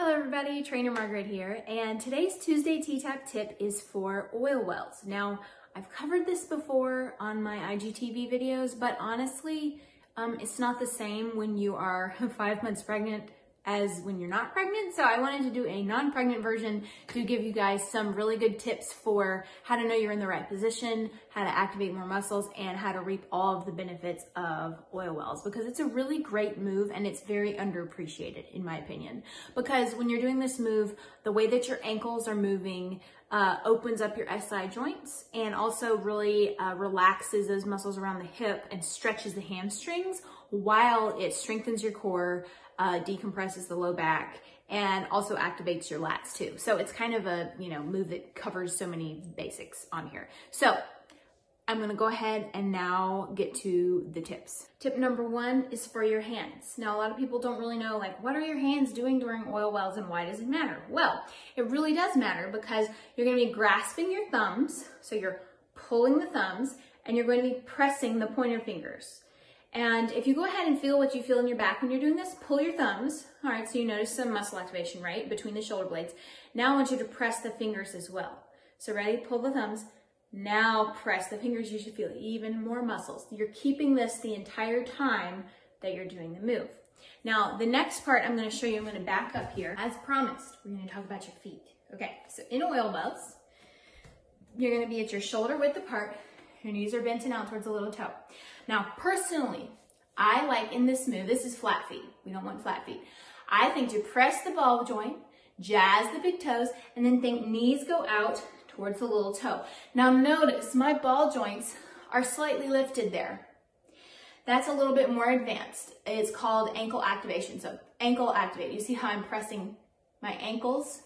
Hello everybody, Trainer Margaret here, and today's Tuesday T-Tapp tip is for oil wells. Now, I've covered this before on my IGTV videos, but honestly, it's not the same when you are 5 months pregnant as when you're not pregnant. So I wanted to do a non-pregnant version to give you guys some really good tips for how to know you're in the right position, how to activate more muscles, and how to reap all of the benefits of oil wells, because it's a really great move and it's very underappreciated in my opinion. Because when you're doing this move, the way that your ankles are moving opens up your SI joints and also really relaxes those muscles around the hip and stretches the hamstrings while it strengthens your core, decompresses the low back, and also activates your lats too. So it's kind of a, move that covers so many basics on here. So I'm gonna go ahead and now get to the tips. Tip number 1 is for your hands. Now, a lot of people don't really know, what are your hands doing during oil wells and why does it matter? Well, it really does matter because you're gonna be grasping your thumbs. So you're pulling the thumbs and you're going to be pressing the pointer fingers. And if you go ahead and feel what you feel in your back when you're doing this, pull your thumbs. All right, so you notice some muscle activation, right, between the shoulder blades. Now I want you to press the fingers as well. So ready, pull the thumbs. Now press the fingers. You should feel even more muscles. You're keeping this the entire time that you're doing the move. Now, the next part I'm gonna show you, I'm gonna back up here. As promised, we're gonna talk about your feet. Okay, so in oil wells, you're gonna be at your shoulder width apart. Your knees are bent and out towards the little toe. Now, personally, I like in this move, this is flat feet. We don't want flat feet. I think to press the ball joint, jazz the big toes, and then think knees go out towards the little toe. Now notice my ball joints are slightly lifted there. That's a little bit more advanced. It's called ankle activation. So ankle activate. You see how I'm pressing my ankles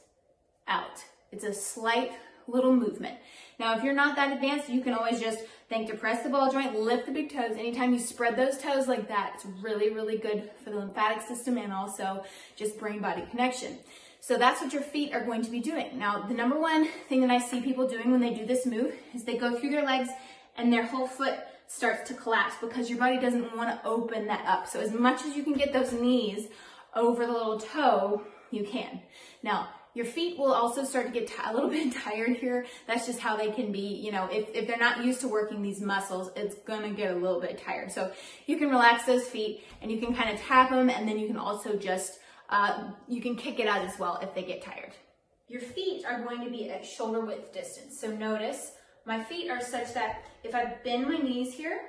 out. It's a slight little movement. Now, if you're not that advanced, you can always just think to press the ball joint, lift the big toes. Anytime you spread those toes like that, it's really, really good for the lymphatic system and also just brain-body connection. So that's what your feet are going to be doing. Now, the number one thing that I see people doing when they do this move is they go through their legs and their whole foot starts to collapse because your body doesn't want to open that up. So as much as you can get those knees over the little toe, you can. Now, your feet will also start to get a little bit tired here. That's just how they can be, if they're not used to working these muscles, it's gonna get a little bit tired. So you can relax those feet and you can kind of tap them, and then you can also just, you can kick it out as well if they get tired. Your feet are going to be at shoulder width distance. So notice my feet are such that if I bend my knees here,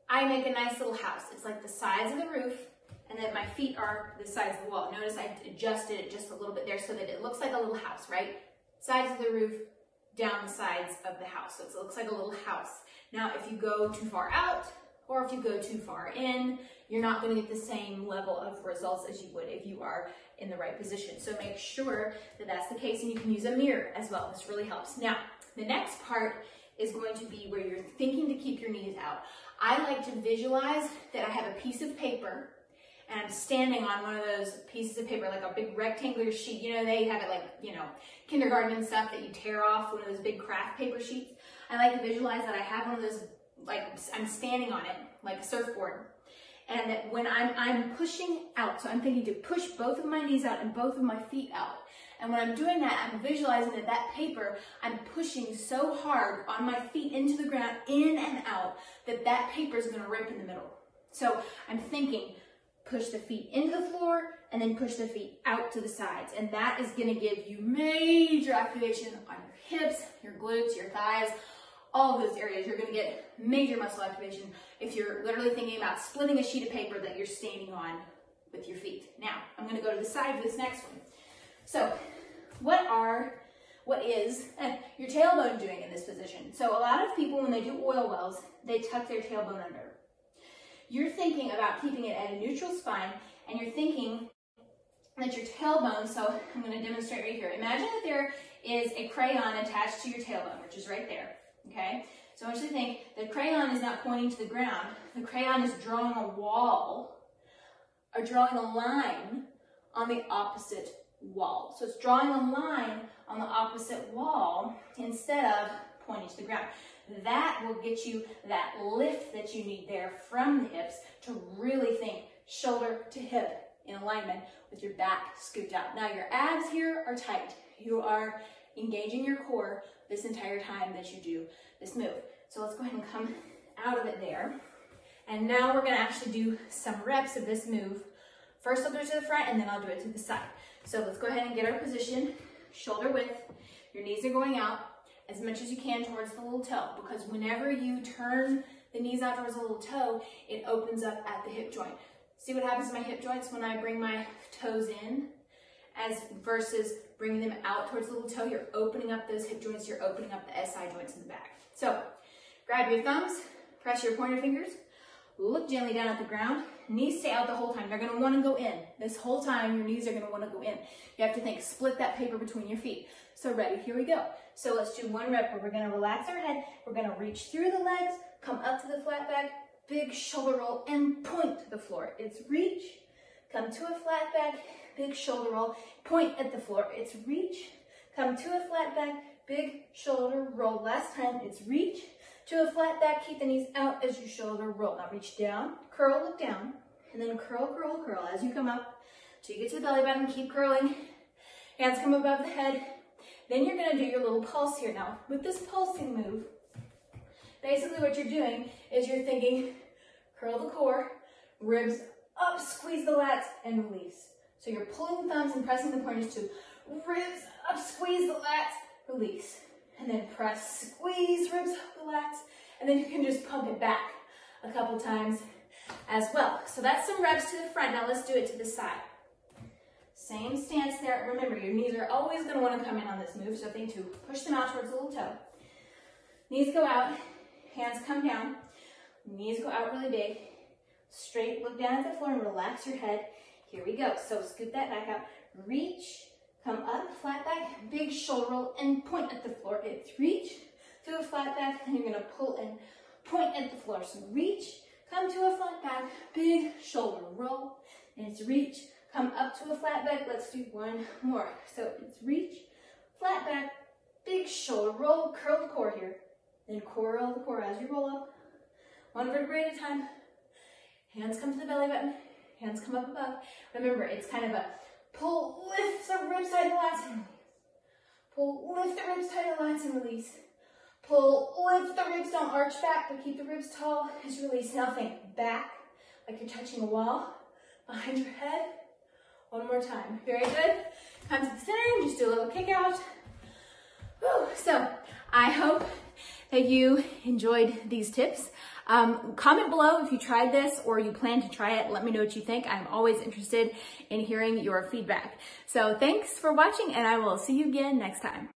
I make a nice little house. It's like the sides of the roof, and then my feet are the sides of the wall. Notice I adjusted it just a little bit there so that it looks like a little house, right? Sides of the roof, down the sides of the house. So it looks like a little house. Now, if you go too far out or if you go too far in, you're not going to get the same level of results as you would if you are in the right position. So make sure that that's the case, and you can use a mirror as well. This really helps. Now, the next part is going to be where you're thinking to keep your knees out. I like to visualize that I have a piece of paper and I'm standing on one of those pieces of paper, like a big rectangular sheet. They have it kindergarten and stuff that you tear off, one of those big craft paper sheets. I like to visualize that I have one of those, I'm standing on it, like a surfboard. And that when I'm pushing out, so I'm thinking to push both of my knees out and both of my feet out. And when I'm doing that, I'm visualizing that paper, I'm pushing so hard on my feet into the ground, in and out, that paper is gonna rip in the middle. So I'm thinking, push the feet into the floor and then push the feet out to the sides. And that is gonna give you major activation on your hips, your glutes, your thighs, all of those areas. You're gonna get major muscle activation if you're literally thinking about splitting a sheet of paper that you're standing on with your feet. Now, I'm gonna go to the side of this next one. So, what is your tailbone doing in this position? So a lot of people, when they do oil wells, they tuck their tailbone under. You're thinking about keeping it at a neutral spine, and you're thinking that your tailbone, so I'm going to demonstrate right here. Imagine that there is a crayon attached to your tailbone, which is right there, okay? So I want you to think the crayon is not pointing to the ground. The crayon is drawing a wall, or drawing a line on the opposite wall. So it's drawing a line on the opposite wall instead of pointing to the ground. That will get you that lift that you need there from the hips to really think shoulder to hip in alignment with your back scooped out. Now your abs here are tight. You are engaging your core this entire time that you do this move. So let's go ahead and come out of it there. And now we're gonna actually do some reps of this move. First I'll do it to the front and then I'll do it to the side. So let's go ahead and get our position, shoulder width. Your knees are going out as much as you can towards the little toe, because whenever you turn the knees out towards the little toe, it opens up at the hip joint. See what happens to my hip joints when I bring my toes in as versus bringing them out towards the little toe? You're opening up those hip joints, you're opening up the SI joints in the back. So grab your thumbs, press your pointer fingers, look gently down at the ground. Knees stay out the whole time. They're gonna wanna go in. This whole time, your knees are gonna wanna go in. You have to think, split that paper between your feet. So ready, here we go. So let's do one rep where we're gonna relax our head. We're gonna reach through the legs, come up to the flat back, big shoulder roll, and point to the floor. It's reach, come to a flat back, big shoulder roll, point at the floor. It's reach, come to a flat back, big shoulder roll. Last time, it's reach to a flat back, keep the knees out as you shoulder roll. Now reach down, curl, look down, and then curl, curl, curl as you come up till you get to the belly button. Keep curling, hands come above the head. Then you're gonna do your little pulse here. Now, with this pulsing move, basically what you're doing is you're thinking, curl the core, ribs up, squeeze the lats, and release. So you're pulling the thumbs and pressing the pointers to ribs up, squeeze the lats, release. And then press, squeeze, ribs up the lats, and then you can just pump it back a couple times as well. So that's some reps to the front. Now let's do it to the side. Same stance there. Remember, your knees are always going to want to come in on this move, so think to push them out towards the little toe. Knees go out, hands come down, knees go out really big. Straight, look down at the floor and relax your head. Here we go. So scoop that back out, reach, come up, flat back, big shoulder roll, and point at the floor. It's reach to a flat back, and you're going to pull and point at the floor. So reach, come to a flat back, big shoulder roll, and it's reach, come up to a flat back. Let's do one more. So it's reach, flat back, big shoulder roll, curl the core here. Then curl the core as you roll up. One vertebrae at a time. Hands come to the belly button. Hands come up above. Remember, it's kind of a pull, lift the ribs tight, lats, and release. Pull, lift the ribs tight, lats, and release. Pull, lift the ribs, don't arch back, but keep the ribs tall as you release. Now think back, like you're touching a wall, behind your head. One more time. Very good. Come to the center and just do a little kick out. Whew. So I hope that you enjoyed these tips. Comment below if you tried this or you plan to try it. Let me know what you think. I'm always interested in hearing your feedback. So thanks for watching, and I will see you again next time.